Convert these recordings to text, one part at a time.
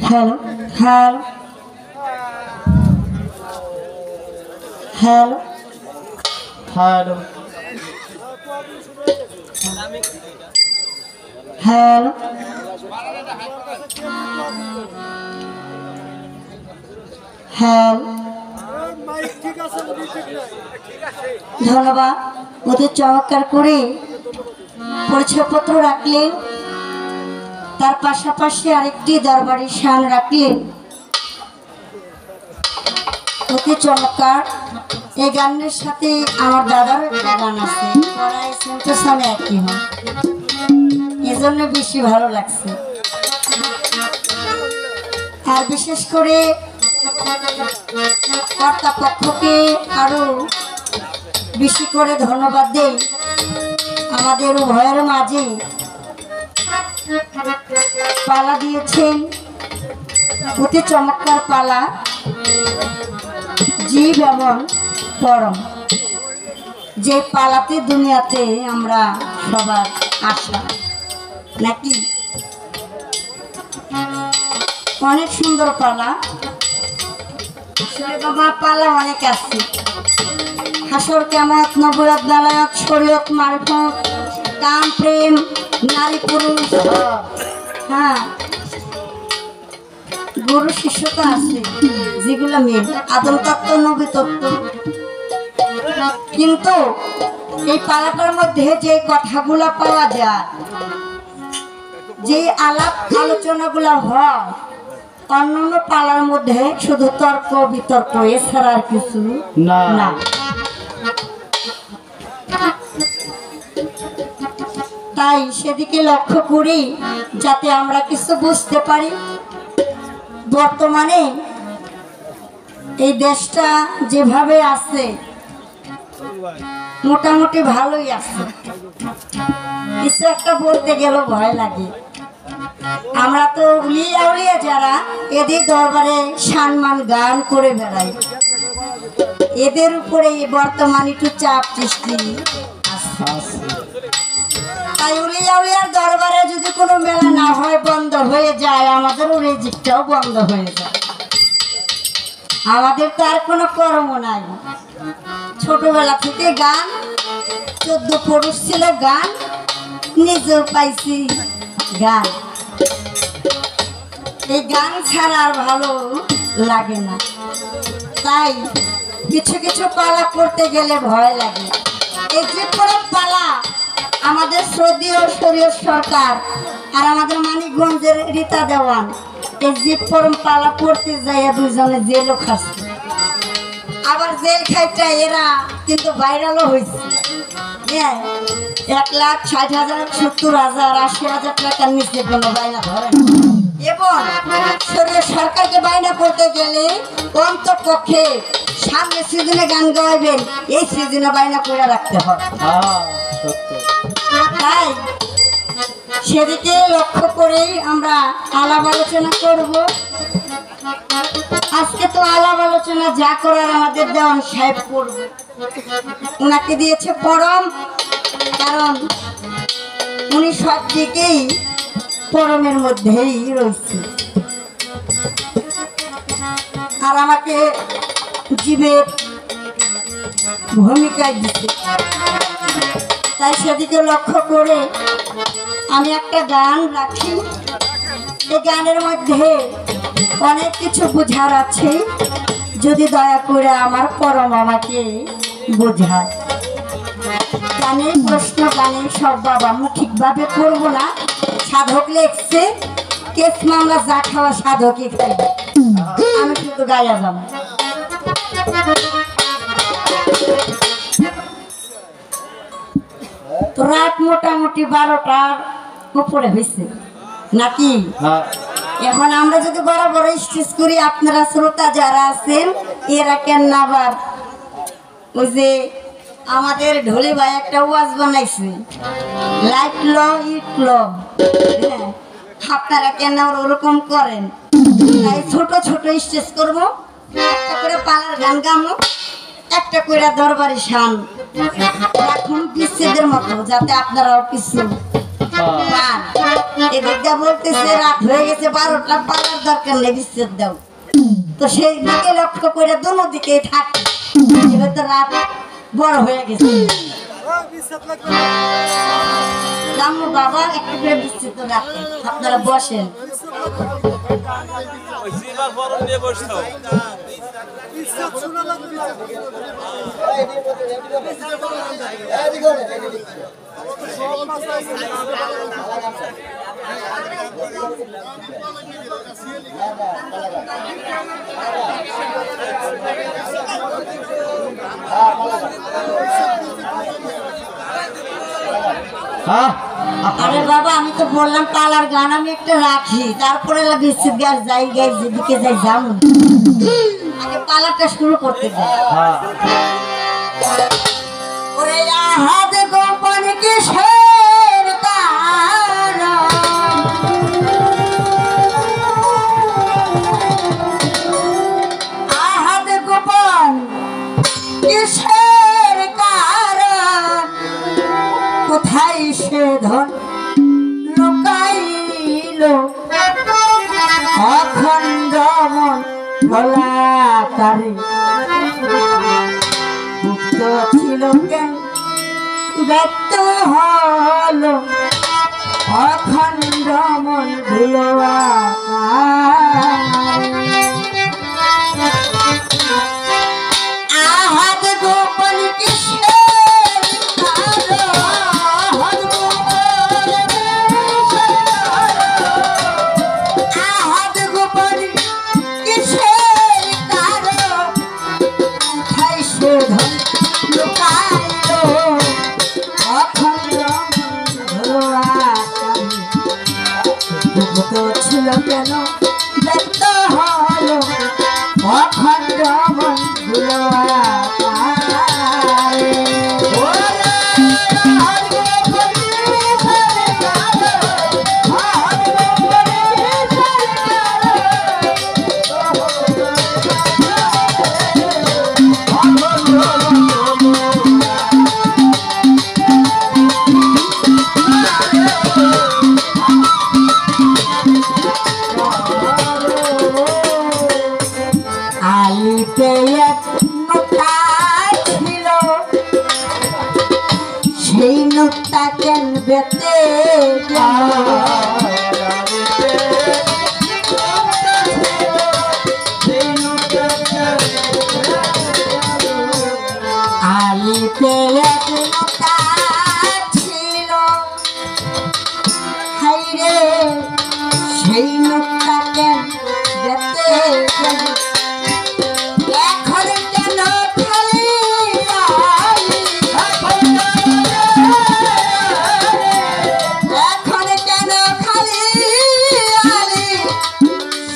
Hello hello hello hello hello hello ধন্যবাদ। ওদের চমৎকার করে পরিচয়পত্র রাখলেন, তার পাশাপাশি আরেকটি দরবারি শান রাখলেন। অতি চমৎকার। এই গানের সাথে আমার দাদারও একটা গান আছে, একই হয়, এজন্য বেশি ভালো লাগছে। আর বিশেষ করে কর্তাপক্ষকে আরো বেশি করে ধন্যবাদ দেই। আমাদের উভয়ের মাঝে পালা দিয়েছেন, অতি চমৎকার পালা, জীব এবং পরম, যে পালাতে দুনিয়াতে আমরা সবার আশা নাকি। অনেক সুন্দর পালা, বাবা পালা অনেক আছে। হাসর কেমত, নবুয়ত, নালায়ত, শরীয়ত, মারিফত, কাম, প্রেম, নারী পুরুষ, হ্যাঁ গুরু শিষ্যতা আছে, যেগুলো মেন আদম তত্ত্ব, নবী তত্ত্ব। কিন্তু এই পালাটার মধ্যে যে কথাগুলা পাওয়া যায়, যে আলাপ আলোচনাগুলা হয়, অন্যান্য পালার মধ্যে শুধু তর্ক বিতর্ক, এছাড়া আর কিছু না। তাই সেদিকে লক্ষ্য করি যাতে আমরা কিছু বুঝতে পারি। বর্তমানে এই দেশটা যেভাবে আছে মোটামুটি ভালোই আছে, কিছু একটা বলতে গেলেও ভয় লাগে। আমরা তো উলিয়া উলিয়া যারা, এদের দরবারে সম্মান গান করে বেড়াই, এদের উপরে বর্তমানে একটু চাপ সৃষ্টি আছে। তাই উলিয়া উলিয়ার দরবারে যদি কোনো মেলা না হয়, বন্ধ হয়ে যায়, আমাদেরও রিজিকটাও বন্ধ হয়ে যায়। আমাদের তো আর কোনো কর্ম নাই। ছোটবেলা থেকে গান, 14 পুরুষ ছিল গান, নিজেও পাইছি গান। এই গান ছাড়া আর ভালো লাগে না। তাই কিছু কিছু পালা করতে গেলে ভয় লাগে। এই যে পালা আমাদের শ্রদ্ধেয় শরীয়ত সরকার আর আমাদের মানিকগঞ্জের রীতা দেওয়ান, এই যে পরম পালা করতে যাইয়া দুজনে জেলও খাচ্ছে। আবার জেল খাইটা এরা কিন্তু ভাইরালও হয়েছে। হ্যাঁ, 1,60,000, 70,000, 80,000 টাকার নিচে কোনো বাইনা ধরে না। এবং শরীয়ত সরকারকে বাইনা করতে গেলে অন্তপক্ষে সামনে সিজনে গান গাইবেন, এই সিজনে বাইনা করে রাখতে হবে। তাই সেদিকে লক্ষ্য করেই আমরা আলাপ আলোচনা করব। আজকে তো আলাপ আলোচনা যা করার আমাদের দেওয়ান সাহেব করবে, ওনাকে দিয়েছে পরম, কারণ উনি সব দিকেই পরমের মধ্যেই রয়েছে। আর আমাকে জীবের ভূমিকায় দিচ্ছে। তাই সেদিকে লক্ষ্য করে আমি একটা গান রাখি। এই গানের মধ্যে অনেক কিছু বোঝার আছে, যদি দয়া করে আমার পরম আমাকে বোঝায়। গানের প্রশ্ন, গানের সব বাবা মৌখিকভাবে করবো না। সাধক লেখছে, কেস মামলা যা খাওয়া সাধকই খাইবে, আমি শুধু গাইয়া যাব। তো রাত মোটামুটি 12টার উপরে হয়েছে নাকি। এখন আমরা যদি বড় বড় স্টেজ করি, আপনারা শ্রোতা যারা আছেন এরা কেন না, আবার ওই যে আমাদের ঢোলে ভাই একটা ওয়াজ বানাইছে, লাইট ল ইট ল, হ্যাঁ আপনারা কেন ওরকম করেন। তাই ছোট ছোট স্টেজ করবো, একটা করে পালার গান গামো, একটা করে দরবারি শান এখন বিচ্ছেদের মতো, যাতে আপনারাও কিছু পান। এদিক দিয়ে বলতেছে রাত হয়ে গেছে 12টা, পালার দরকার নেই, বিচ্ছেদ দাও। তো সেই দিকে লক্ষ্য করে দোনো দিকেই থাকে, যেহেতু রাত বড় হয়ে গেছে। জামু বাবা একটু করে বিচ্ছেদ রাখে, আপনারা বসেন। আরে বাবা আমি তো বললাম পালার গান আমি একটা রাখি, তারপরে বিচ্ছেদ গ্যাস যাই গাই যেদিকে যাই যাবো, আগে পালাটা শুরু করতে যাই। ওরে আহাদ গোপন কিসের কারণ, আহাদ গোপন কিসের কারণ, কোথায় সে ধন লুকাইল, অখণ্ড মন ভোলাকারী মুক্ত ছিল কেন ব্যক্ত হল, অখণ্ড মন ভোলাকারী। আহাদ গোপন কিসের কারণ, আহাদ গোপন কিসের কারণ, কোথায় সে ধন লুকাইল, অখণ্ড ভোলাকারী মুক্ত ছিল কেন ব্যক্ত হল, অখণ্ড মন ভোলাকারী। আলিতে এক নোটা ছিল, সেই নোটা কেন বেতে আলিতে এক নোটা ছিল, হাইরে সেই নোটা কেন বেতে এখন কেন খালি এখন কেন খালি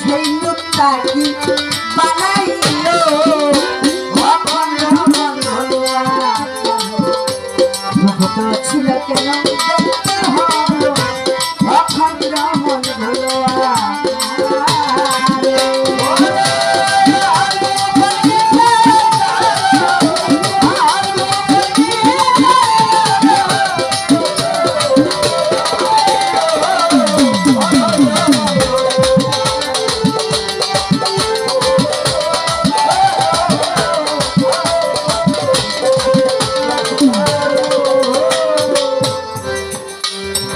সেই নোটা কি বানাইল, অখণ্ড মন ভোলাকারী মুক্ত ছিল কেন ব্যক্ত হল, অখণ্ড মন ভোলাকারী।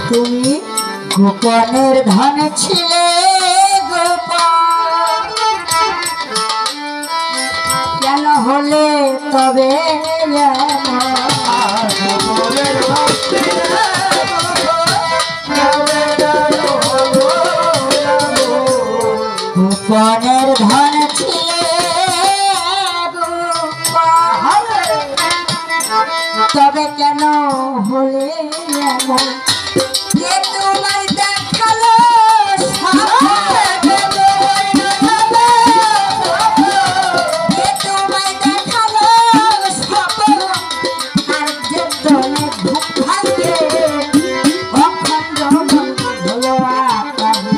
তুমি গোপনের ধন ছিলে গোপন, কেন হলে তবে গোপনের ধন ছিলে গোপন, তবে কেন হলে এমন, কে তোমায় দেখালো কে তোমায় দেখালো স্বপ্ন, আর যে দলে ঘুম ভাঙে, অখণ্ড মন ভোলাকারী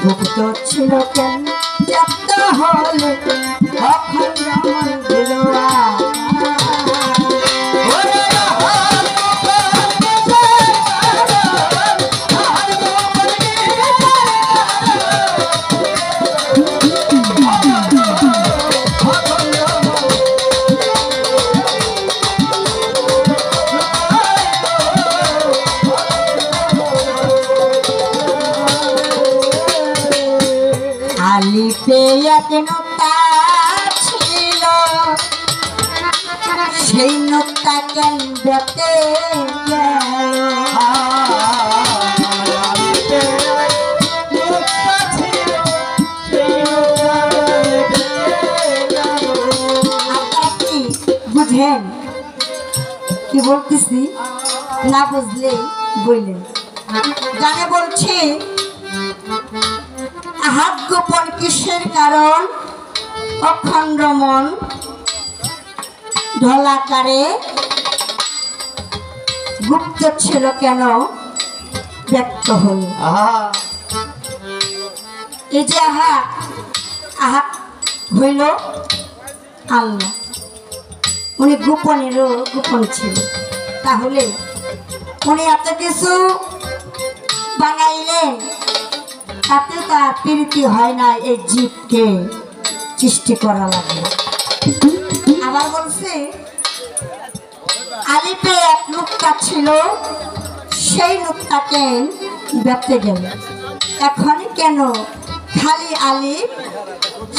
মুক্ত ছিল কেন ব্যক্ত হল, অখণ্ড মন ভোলাকারী। এক নুক্তা ছিল, সেই নুক্তা কেন বেঁচে গেল? আপনারা কি বুঝেন কি বলতেছি? না বুঝলেই বললেন। গানে বলছি, হাত গোপন কিসের কারণ, অখণ্ড মন ঢলাকারে গুপ্ত ছিল কেন ব্যক্ত হল? এই যে আহা হইল আল্লাহ, উনি গোপনেরও গোপন ছিল। তাহলে উনি এত কিছু বানাইলেন, তাতে তার প্রীতি হয় না, এই জীবকে সৃষ্টি করা লাগে। আবার বলছে আলিপে এক নুক্তা ছিল, সেই নুক্তাকে বেঁচে গেল। এখন কেন খালি আলিপ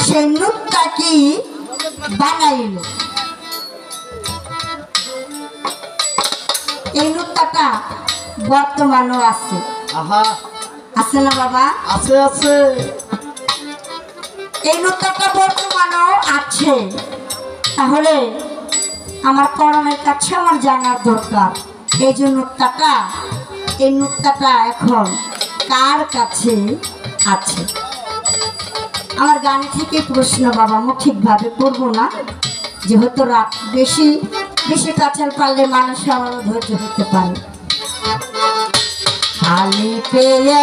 সেই নুক্তা কি বানাইল? এই নুক্তাটা বর্তমানও আছে। আছে না বাবা? আছে আছে। এই নুক্তাটা বর্তমানও আছে। তাহলে আমার করণের কাছে আমার জানার দরকার, এই যে এই নুক্তাটা এখন কার কাছে আছে? আমার গান থেকে প্রশ্ন বাবা, আমি ঠিকভাবে করবো না, যেহেতু রাত বেশি বেশি কাছাল পারলে মানুষ আমারও ধৈর্য হতে পারে। খালি পেয়ে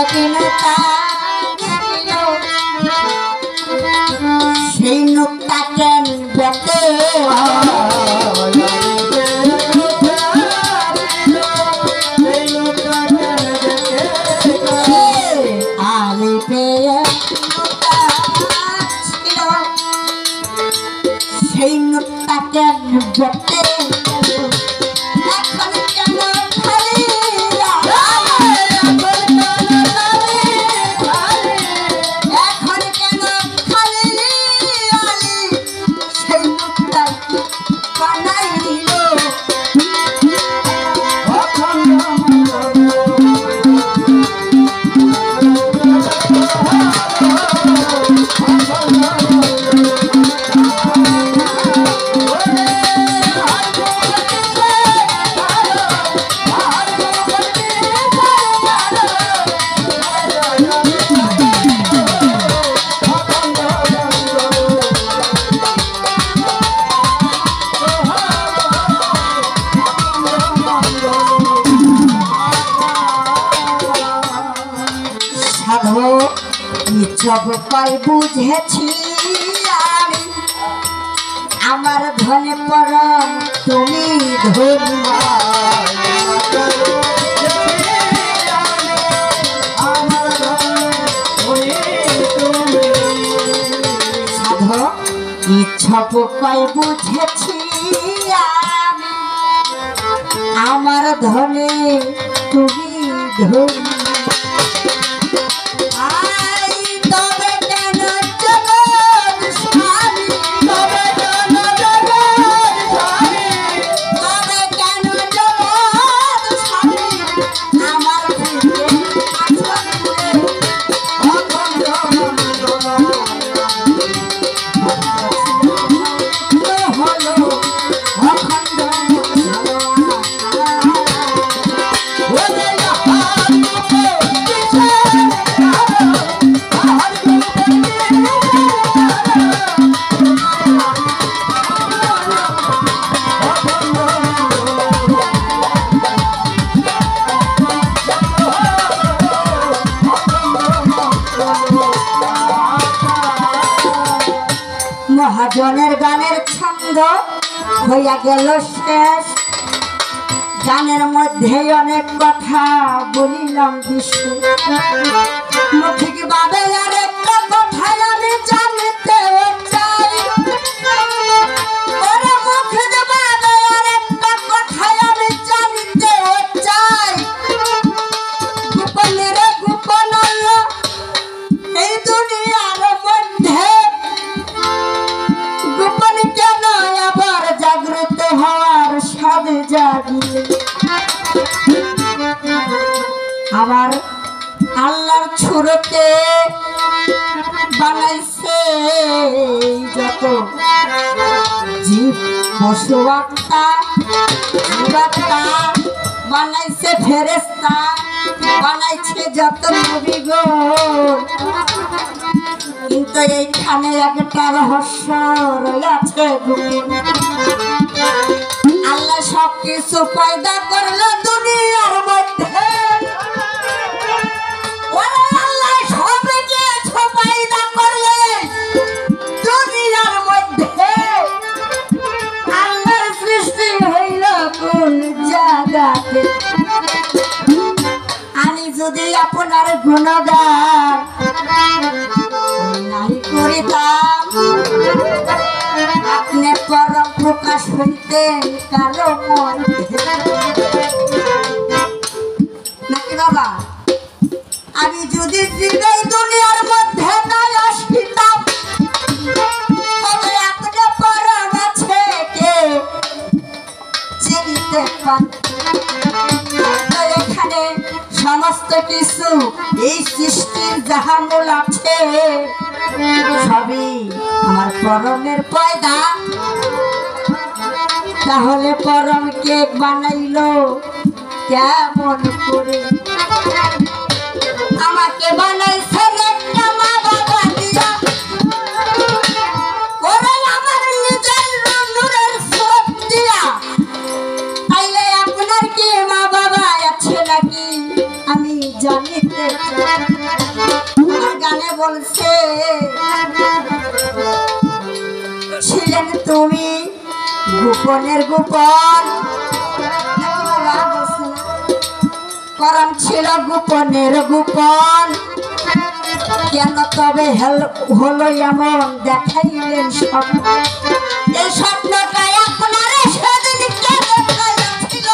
সেই নুক্তা কেন বেঁচে? আলি পেয়ে সেই নুক্তা কেন বেঁচে? সব পাই বুঝেছি আমি, আমার ধনে পরম তুমি ধন্য। সব পাই বুঝেছি আমি, আমার ধনে তুমি ধন্য। মহাজনের গানের ছন্দ হইয়া গেল শেষ, গানের মধ্যে অনেক কথা বলিলাম বিশেষ। মুখিক ভাবে আর একটা কথা আমি জানতে চাই, ওরে মুখিক ভাবে আর একটা কথা আমি জানতে চাই। গোপনের গোপন এই দুনিয়ার মধ্যে আবার আল্লাহর ছুরতে বানাইছে যত জীব পশু আত্মা বানাইছে ফেরেশতা বানাইছে যত নবীগণ কিন্তু এইখানে একটা রহস্য রয়েছে আল্লাহ সবকিছু পয়দা করলো দুনিয়ার মধ্যে আল্লাহ সবকিছু পয়দা করলে দুনিয়ার মধ্যে আল্লাহর সৃষ্টি হইল কোন জায়গাতে আমি যদি আপনার গুণগান নাই করিতাম আপনি পরম প্রকাশ হইতেন কারো নাকি বাবা আমি যদি জীবন দুনিয়ার মধ্যে নাই আসিতাম তবে আপনি পরম আছে কে চিনিতে এখানে সমস্ত কিছু এই সৃষ্টির যাহা মূল আছে সবই আমার পরমের পয়দা তাহলে পরম কেক বানাইলো কেমন করে আমাকে বানাইছেন একটা মা বাবা দিয়া ওরে আমার নিজের নূরের সুরত দিয়া তাইলে আপনার কি মা বাবা আছে নাকি আমি জানিতে আমার গানে বলছে ছিলেন তুমি গোপনের গোপন পরম ছিল গোপনের গোপন কেন তবে হলো এমন দেখাইলেন স্বপ্ন এই স্বপ্নটা আপনার সেদিন কে দেখাইছিল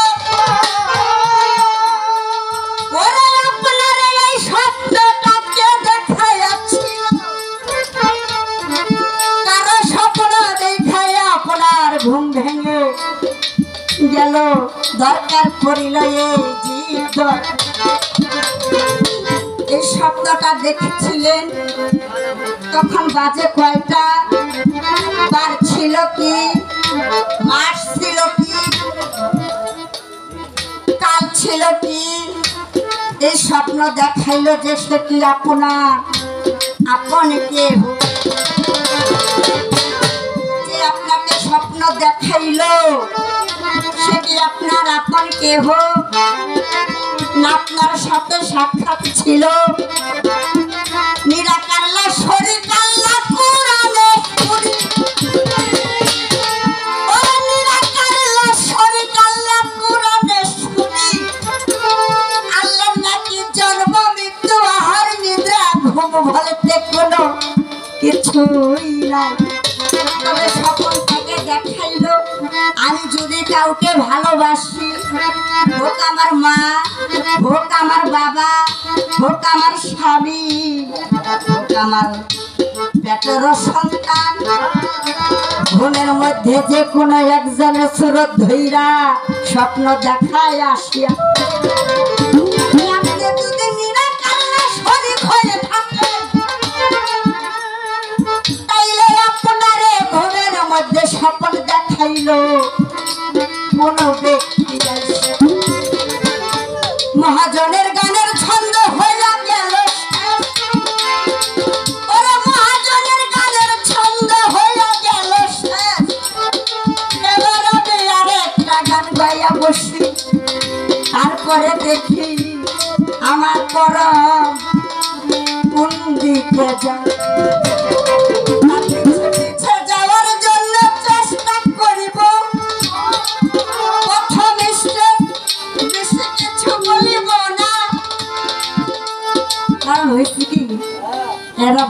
ওরে আপনার এই স্বপ্নটা কে দেখাইছিল কারো স্বপ্ন দেখাই আপনার ঘুম ভেঙে গেল দরকার পড়িল এই শব্দটা দেখেছিলেন তখন বাজে কয়টা বার ছিল কি মাস ছিল কি কাল ছিল কি এই স্বপ্ন দেখাইলো যে সে কি আপনার আপন কে যে আপনাকে স্বপ্ন দেখাইলো সে কি আপনার আপন কেহ না আপনার সাথে সাক্ষাৎ ছিল নিরাকার শরীর আল্লাহ কোরআনে শরীর আল্লাহ কোরআনে শুনি আল্লাহ নাকি জন্ম মৃত্যু আহার নিদ্রা ঘুম বলতে কোনো কিছুই নাই তবে সকল থেকে দেখাইলো আমি যদি কাউকে ভালোবাসি হোক আমার মা হোক আমার বাবা হোক আমার স্বামী হোক আমার পেটের সন্তান ঘুমের মধ্যে যে কোনো একজনের সুরত ধইরা স্বপ্ন দেখায় আসিয়া যদি নিরাকার শরীর হয়ে থাকে তাইলে আপনারে ঘুমের মধ্যে স্বপ্ন দেখাইলো কোন ব্যক্তি মহাজনের গানের ছন্দ হইয়া গেল ওরে মহাজনের গানের ছন্দ হইয়া গেল এবার আমি আরেকটা গান গাইয়া বসি তারপরে দেখি আমার পরম কোন দিকে যায় হয়েছে কি এরা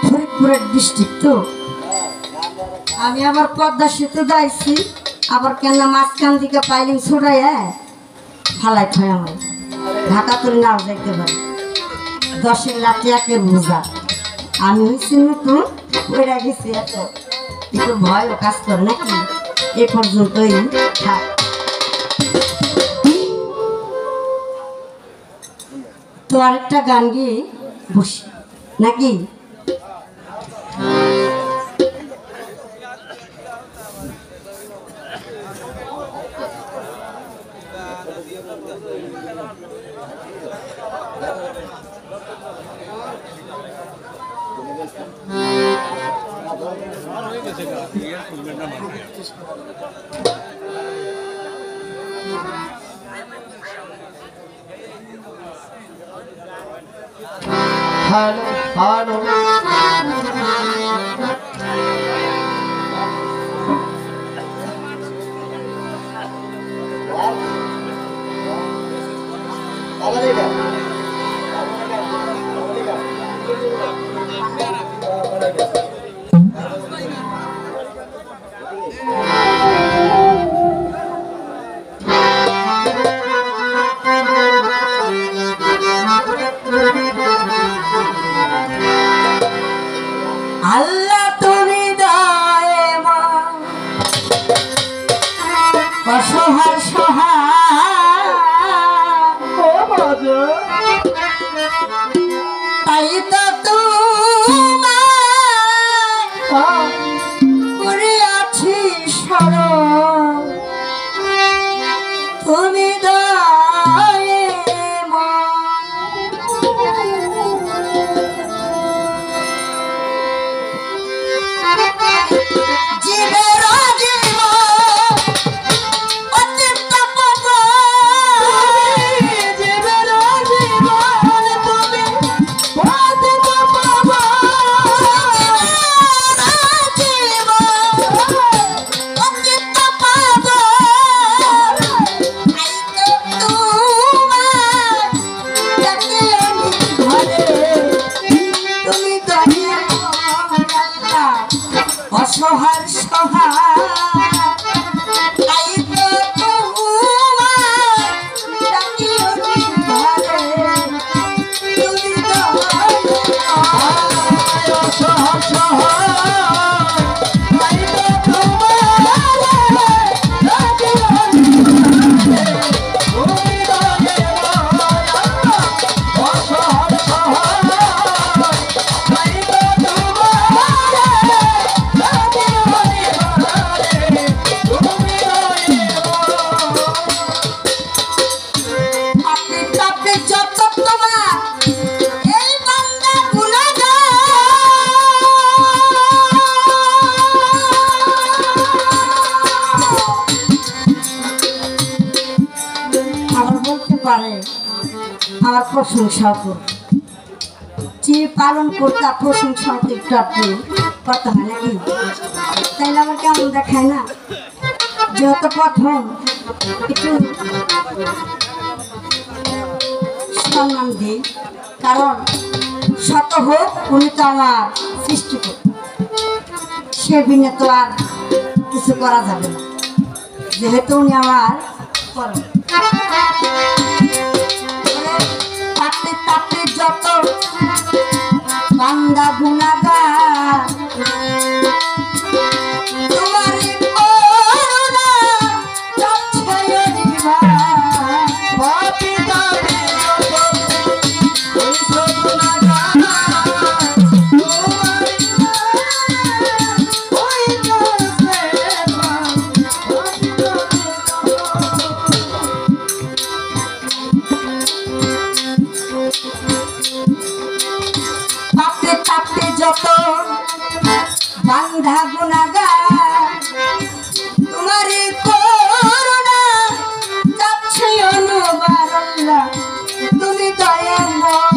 ফরিদপুরের ডিস্ট্রিক্ট তো আমি আবার পদ্মা সেতু যাইছি আবার কেন মাঝখান দিকে পাইলিং ছুড়াই ফালাই খাই আমার ঢাকা তুলে নাও যাইতে পারি 10 লাঠি একের বোঝা আমি হয়েছি নতুন ওইরা গেছি এত একটু ভয়ও কাজ করে নাকি এ পর্যন্তই থাক তো আরেকটা গান গিয়ে বসি নাকি? Hello. আল্লাহ তুমি দয়ামা অসহায় সহায় তাই তো তোমায় করে আছি স্মরণ তুমি দয়ামা জীবের জীবন অতৃপ্ত পাবন জীবের জীবন তুমি অতৃপ্ত পাবন জীবন অতৃপ্ত পাবন আই তো তোমার ডাকে আমি ঘরে তুমি দয়া আল্লাহ অসহায় সহায় তাই তো তোমার ডাকি আমি ঘরে তুমি অসহায় সহায় তাই তো তোমার ডাকি আমি তুমি অসহায় সহায় তাই তো আমার প্রশংসা করবে যে পালন করতে প্রশংসা একটু আপনি করতে হয় নাকি? তাই না? আমার কেমন দেখায় না? যেহেতু প্রথম একটু সম্মান দিই, কারণ শত হোক উনি তো আমার সৃষ্টি করতে, সে বিনে তো আর কিছু করা যাবে না, যেহেতু উনি আমার করো তাতে তাতে যত বান্দা গুনাহগার তোমার করুণা যাচ্ছে নির্বাণ পাপী দাবি যত গুনাহগার ওই কাছে তাপতে তাপতে যত বান্ধা গুনাহগার তোমার করুণা যাচ্ছে অনুবার আল্লাহ তুমি দয়াময়